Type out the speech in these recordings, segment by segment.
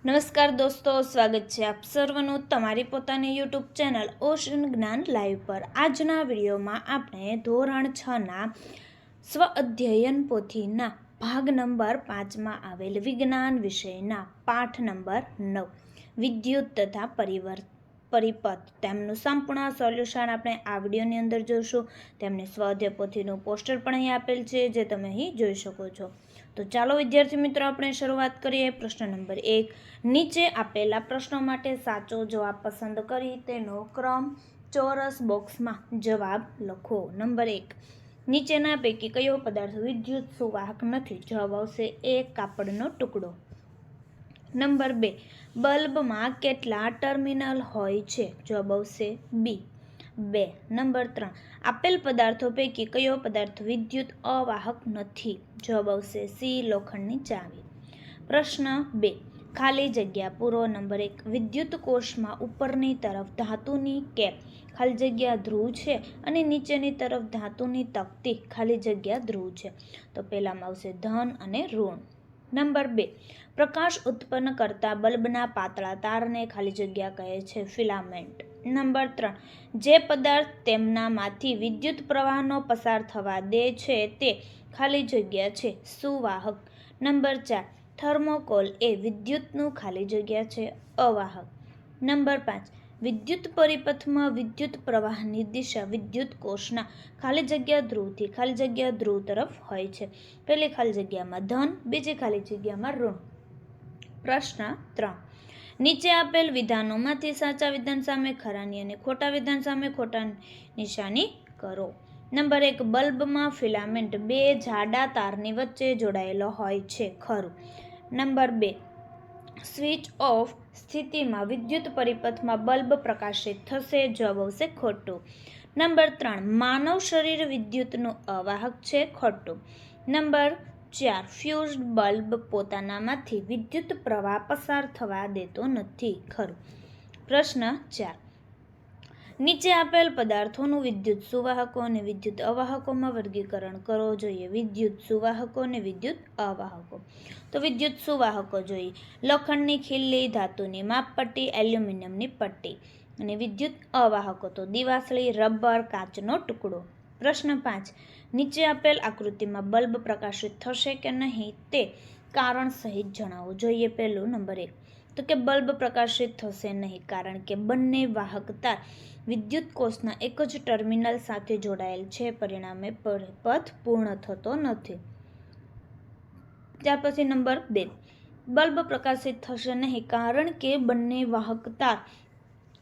નમસ્કાર દોસ્તો, સ્વાગત છે આપ સર્વનું તમારી પોતાની યુટ્યુબ ચેનલ ઓશન જ્ઞાન લાઈવ પર। આજના વિડીયોમાં આપણે ધોરણ 6ના સ્વ અધ્યયન પોથીના ભાગ નંબર 5માં આવેલ વિજ્ઞાન વિષયના પાઠ નંબર 9 વિદ્યુત તથા પરિપથ તેમનું સંપૂર્ણ સોલ્યુશન આપણે આ વિડીયોની અંદર જોઈશું। તેમની સ્વ અધ્યય પોથીનું પોસ્ટર પણ અહીં આપેલ છે, જે તમે અહીં જોઈ શકો છો। તો ચાલો વિદ્યાર્થી મિત્રો, આપણે શરૂઆત કરીએ। પ્રશ્ન નંબર 1, નીચે આપેલા પ્રશ્નો માટે સાચો જવાબ પસંદ કરી તેનો ક્રમ ચોરસ બોક્સમાં જવાબ લખો। નંબર 1, નીચેના પૈકી કયો પદાર્થ વિદ્યુત સુવાહક નથી? જવાબ આવશે A, કાપડનો ટુકડો। નંબર 2, બલ્બમાં કેટલા ટર્મિનલ હોય છે? જવાબ આવશે B, 2। નંબર 3, આપેલ પદાર્થો પૈકી કયો પદાર્થ વિદ્યુત અવાહક નથી? જવાબ આવશે C, લોખંડની ચાવી। પ્રશ્ન 2, ખાલી જગ્યા પૂરો। નંબર 1, વિદ્યુત કોષમાં ઉપરની તરફ ધાતુની કેપ ખાલી જગ્યા ધ્રુવ છે અને નીચેની તરફ ધાતુની તકતી ખાલી જગ્યા ધ્રુવ છે, તો પહેલામાં આવશે ધન અને ઋણ। નંબર 2, પ્રકાશ ઉત્પન્ન કરતા બલ્બના પાતળા તારને ખાલી જગ્યા કહે છે ફિલામેન્ટ। નંબર 3, જે પદાર્થ તેમનામાંથી વિદ્યુત પ્રવાહનો પસાર થવા દે છે તે ખાલી જગ્યા છે સુવાહક। નંબર 4, થર્મોકોલ એ વિદ્યુતનું ખાલી જગ્યા છે અવાહક। નંબર 5, વિદ્યુત પરિપથમાં વિદ્યુત પ્રવાહની દિશા વિદ્યુત કોષના ખાલી જગ્યા ધ્રુવથી ખાલી જગ્યા ધ્રુવ તરફ હોય છે। પહેલી ખાલી જગ્યામાં ધન, બીજી ખાલી જગ્યામાં ઋણ। પ્રશ્ન 3, નીચે આપેલ વિધાનોમાંથી સાચા વિધાન સામે ખરાની અને ખોટા વિધાન સામે ખોટાની નિશાની કરો। નંબર 1, બલ્બમાં ફિલામેન્ટ બે જાડા તારની વચ્ચે જોડાયેલો હોય છે, ખરું। નંબર 2, સ્વિચ ઓફ સ્થિતિમાં વિદ્યુત પરિપથમાં બલ્બ પ્રકાશિત થશે? જવાબ આવશે ખોટું। નંબર 3, માનવ શરીર વિદ્યુતનું અવાહક છે, ખોટું। નંબર 4, ફ્યુઝડ બલ્બ પોતાનામાંથી વિદ્યુત પ્રવાહ પસાર થવા દેતો નથી, ખરું। પ્રશ્ન 4, નીચે આપેલ પદાર્થોનું વિદ્યુત સુવાહકો અને વિદ્યુત અવાહકોમાં વર્ગીકરણ કરો। જોઈએ વિદ્યુત સુવાહકો અને વિદ્યુત અવાહકો। તો વિદ્યુત સુવાહકો જોઈએ લોખંડની ખીલ્લી, ધાતુની માપપટ્ટી, એલ્યુમિનિયમની પટ્ટી। અને વિદ્યુત અવાહકો તો દિવાસળી, રબર, કાચનો ટુકડો। પ્રશ્ન 5, નીચે આપેલ આકૃતિમાં બલ્બ પ્રકાશિત થશે કે નહીં તે કારણ સહિત જણાવો। જોઈએ પહેલું નંબર 1, તો કે બલ્બ પ્રકાશિત થશે નહીં કારણ કે બંને વાહક તાર વિદ્યુત કોષના એક જ ટર્મિનલ સાથે જોડાયેલ છે, પરિણામે પરિપથ પૂર્ણ થતો નથી। ત્યાર પછી નંબર 2, બલ્બ પ્રકાશિત થશે નહીં કારણ કે બંને વાહક તાર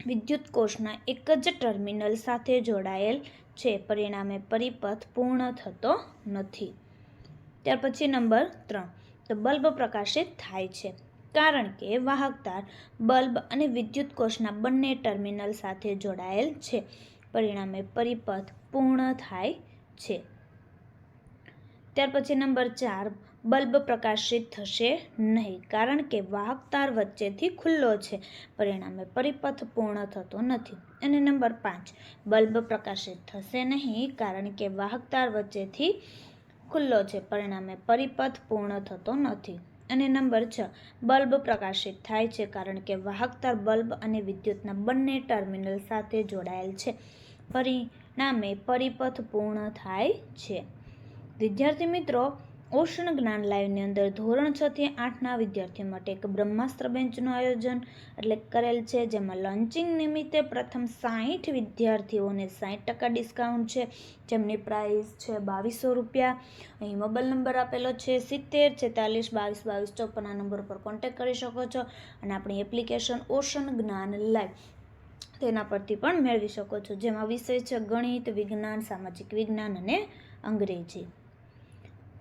વિદ્યુત કોષના એક જ ટર્મિનલ સાથે જોડાયેલ છે, પરિણામે પરિપથ પૂર્ણ થતો નથી। ત્યાર પછી નંબર 3, તો બલ્બ પ્રકાશિત થાય છે કારણ કે વાહક તાર બલ્બ અને વિદ્યુત કોષના બંને ટર્મિનલ સાથે જોડાયેલ છે, પરિણામે પરિપથ પૂર્ણ થાય છે। ત્યાર પછી નંબર 4, બલ્બ પ્રકાશિત થશે નહીં કારણ કે વાહક તાર વચ્ચેથી ખુલ્લો છે, પરિણામે પરિપથ પૂર્ણ થતો નથી। અને નંબર 5, બલ્બ પ્રકાશિત થશે નહીં કારણ કે વાહક તાર વચ્ચેથી ખુલ્લો છે, પરિણામે પરિપથ પૂર્ણ થતો નથી। અને નંબર 6, બલ્બ પ્રકાશિત થાય છે કારણ કે વાહક તાર બલ્બ અને વિદ્યુતના બંને ટર્મિનલ સાથે જોડાયેલ છે, પરિણામે પરિપથ પૂર્ણ થાય છે। વિદ્યાર્થી મિત્રો, ઓશન જ્ઞાન લાઈવની અંદર ધોરણ 6 થી 8ના વિદ્યાર્થીઓ માટે એક બ્રહ્માસ્ત્ર બેન્ચનું આયોજન કરેલ છે, જેમાં લોન્ચિંગ નિમિત્તે પ્રથમ 60 વિદ્યાર્થીઓને 60% ડિસ્કાઉન્ટ છે, જેમની પ્રાઇસ છે ₹2200। અહીં મોબાઈલ નંબર આપેલો છે 70 46 22 22 54 નંબર પર કોન્ટેક્ટ કરી શકો છો અને આપણી એપ્લિકેશન ઓશન જ્ઞાન લાઈવ તેના પરથી પણ મેળવી શકો છો, જેમાં વિષય છે ગણિત, વિજ્ઞાન, સામાજિક વિજ્ઞાન અને અંગ્રેજી।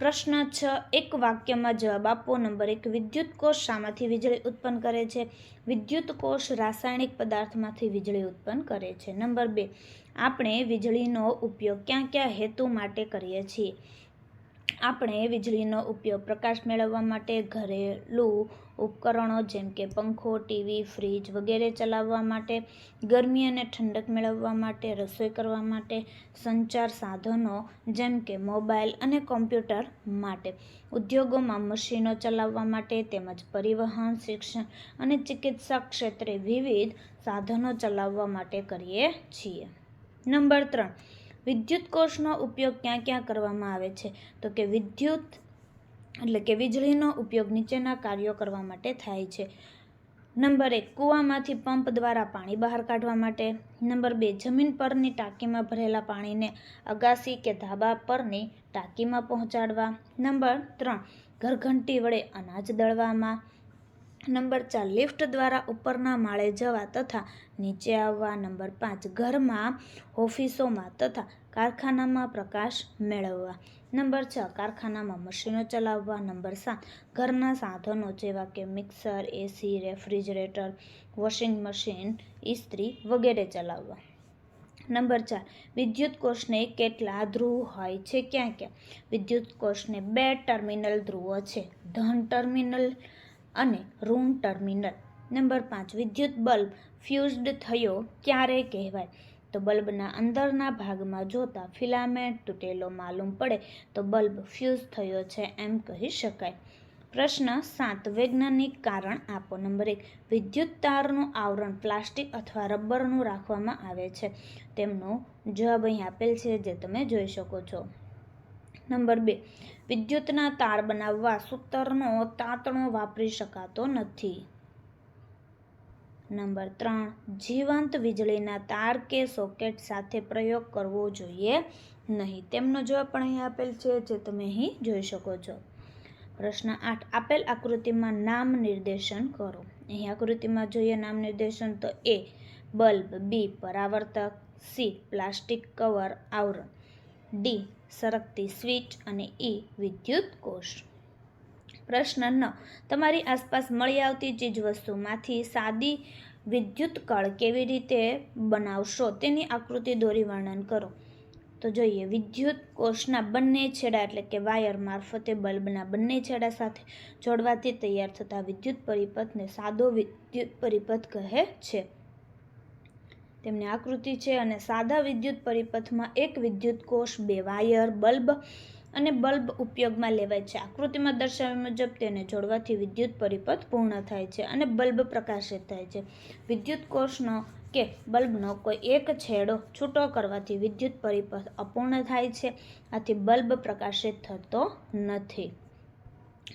પ્રશ્ન 6, એક વાક્યમાં જવાબ આપો। નંબર 1, વિદ્યુત કોષ શામાંથી વીજળી ઉત્પન્ન કરે છે? વિદ્યુત કોષ રાસાયણિક પદાર્થમાંથી વીજળી ઉત્પન્ન કરે છે। નંબર 2, આપણે વીજળીનો ઉપયોગ કયા કયા હેતુ માટે કરીએ છીએ? આપણે વીજળીનો ઉપયોગ પ્રકાશ મેળવવા માટે, ઘરેલું ઉપકરણો જેમ કે પંખો, ટીવી, ફ્રીજ વગેરે ચલાવવા માટે, ગરમી અને ઠંડક મેળવવા માટે, રસોઈ કરવા માટે, સંચાર સાધનો જેમ કે મોબાઈલ અને કોમ્પ્યુટર માટે, ઉદ્યોગોમાં મશીનો ચલાવવા માટે તેમજ પરિવહન, શિક્ષણ અને ચિકિત્સા ક્ષેત્રે વિવિધ સાધનો ચલાવવા માટે કરીએ છીએ. નંબર 3, વિદ્યુત કોષનો ઉપયોગ ક્યાં ક્યાં કરવામાં આવે છે? તો કે વિદ્યુત એટલે કે વીજળીનો ઉપયોગ નીચેના કાર્યો કરવા માટે થાય છે. નંબર 1, કૂવામાંથી પંપ દ્વારા પાણી બહાર કાઢવા માટે. નંબર 2, જમીન પરની ટાંકીમાં ભરેલા પાણીને અગાસી કે ધાબા પરની ટાંકીમાં પહોંચાડવા. નંબર 3, ઘરઘંટી વડે અનાજ દળવામાં. નંબર 4, લિફ્ટ દ્વારા ઉપરના માળે જવા તથા નીચે આવવા. નંબર 5, ઘરમાં, ઓફિસોમાં તથા કારખાનામાં પ્રકાશ મેળવવા. નંબર 6, કારખાનામાં મશીનો ચલાવવા. નંબર 7, ઘરના સાધનો જેવા કે મિક્સર, એસી, રેફ્રિજરેટર, વોશિંગ મશીન, ઇસ્ત્રી વગેરે ચલાવવા. નંબર 4, વિદ્યુત કોષને કેટલા ધ્રુવ હોય છે? ક્યાં ક્યાં? વિદ્યુત કોષને 2 ટર્મિનલ ધ્રુવો છે, ધન ટર્મિનલ અને ઋણ ટર્મિનલ. નંબર 5, વિદ્યુત બલ્બ ફ્યુઝડ થયો ક્યારે કહેવાય? તો બલ્બના અંદરના ભાગમાં જોતા ફિલામેન્ટ તૂટેલો માલુમ પડે તો બલ્બ ફ્યુઝ થયો છે એમ કહી શકાય. પ્રશ્ન 7, વૈજ્ઞાનિક કારણ આપો. નંબર 1, વિદ્યુત તારનું આવરણ પ્લાસ્ટિક અથવા રબરનું રાખવામાં આવે છે. તેમનો જવાબ અહીં આપેલ છે જે તમે જોઈ શકો છો. નંબર 2, વિદ્યુતના તાર બનાવવા સૂતરનો તાંતણો વાપરી શકાતો નથી. નંબર 3, જીવંત વીજળીના તાર કે સોકેટ સાથે પ્રયોગ કરવો જોઈએ નહીં. તેમનો જવાબ પણ અહીં આપેલ છે જે તમે અહીં જોઈ શકો છો. પ્રશ્ન 8, આપેલ આકૃતિમાં નામ નિર્દેશન કરો. અહીં આકૃતિમાં જોઈએ નામ નિર્દેશન તો A બલ્બ, B પરાવર્તક, C પ્લાસ્ટિક કવર આવરણ, D સરકતી સ્વિચ અને E વિદ્યુત કોષ. પ્રશ્ન 9, તમારી આસપાસ મળી આવતી ચીજવસ્તુમાંથી સાદી વિદ્યુત કળ કેવી રીતે બનાવશો તેની આકૃતિ દોરી વર્ણન કરો. તો જોઈએ, વિદ્યુત કોષના બંને છેડા એટલે કે વાયર મારફતે બલ્બના બંને છેડા સાથે જોડવાથી તૈયાર થતા વિદ્યુત પરિપથને સાદો વિદ્યુત પરિપથ કહે છે. તેમની આકૃતિ છે અને સાદા વિદ્યુત પરિપથમાં એક વિદ્યુત કોષ, 2 વાયર, બલ્બ અને બલ્બ ઉપયોગમાં લેવાય છે. આકૃતિમાં દર્શાવ્યા મુજબ તેને જોડવાથી વિદ્યુત પરિપથ પૂર્ણ થાય છે અને બલ્બ પ્રકાશિત થાય છે. વિદ્યુત કોષનો કે બલ્બનો કોઈ એક છેડો છૂટો કરવાથી વિદ્યુત પરિપથ અપૂર્ણ થાય છે, આથી બલ્બ પ્રકાશિત થતો નથી.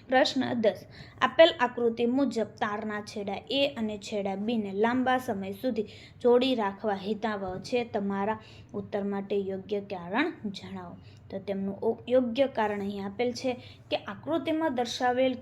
પ્રશ્ન 10, આપેલ આકૃતિ મુજબ તારના છેડા A અને છેડા B ને લાંબા સમય સુધી જોડી રાખવા હિતાવહ છે. તમારા ઉત્તર માટે યોગ્ય કારણ જણાવો. તો તેમનું યોગ્ય કારણ અહીં આપેલ છે કે આકૃતિમાં દર્શાવેલ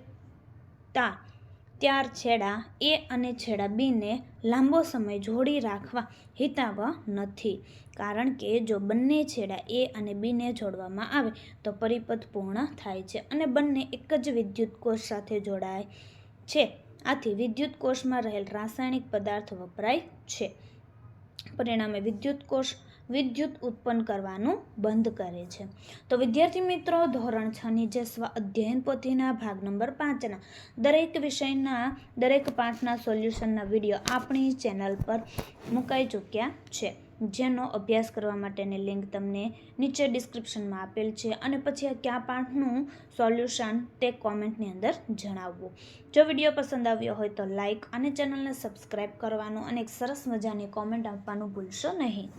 તાર છેડા A અને છેડા B ને લાંબો સમય જોડી રાખવા હિતાવહ નથી, કારણ કે જો બંને છેડા A અને B ને જોડવામાં આવે તો પરિપથ પૂર્ણ થાય છે અને બંને એક જ વિદ્યુત કોષ સાથે જોડાય છે, આથી વિદ્યુત કોષમાં રહેલ રાસાયણિક પદાર્થ વપરાય છે. પરિણામે વિદ્યુત કોષ વિદ્યુત ઉત્પન્ન કરવાનું બંધ કરે છે. તો વિદ્યાર્થી મિત્રો, ધોરણ 6ની જે સ્વ અધ્યયન પોથીના ભાગ નંબર 5ના દરેક વિષયના દરેક પાઠના સોલ્યુશનના વિડીયો આપણી ચેનલ પર મુકાઈ ચૂક્યા છે, જેનો અભ્યાસ કરવા માટેની લિંક તમને નીચે ડિસ્ક્રિપ્શનમાં આપેલ છે. અને પછી કયા પાઠનું સોલ્યુશન તે કોમેન્ટની અંદર જણાવવું. જો વિડીયો પસંદ આવ્યો હોય તો લાઇક અને ચેનલને સબસ્ક્રાઈબ કરવાનું અને એક સરસ મજાની કોમેન્ટ આપવાનું ભૂલશો નહીં.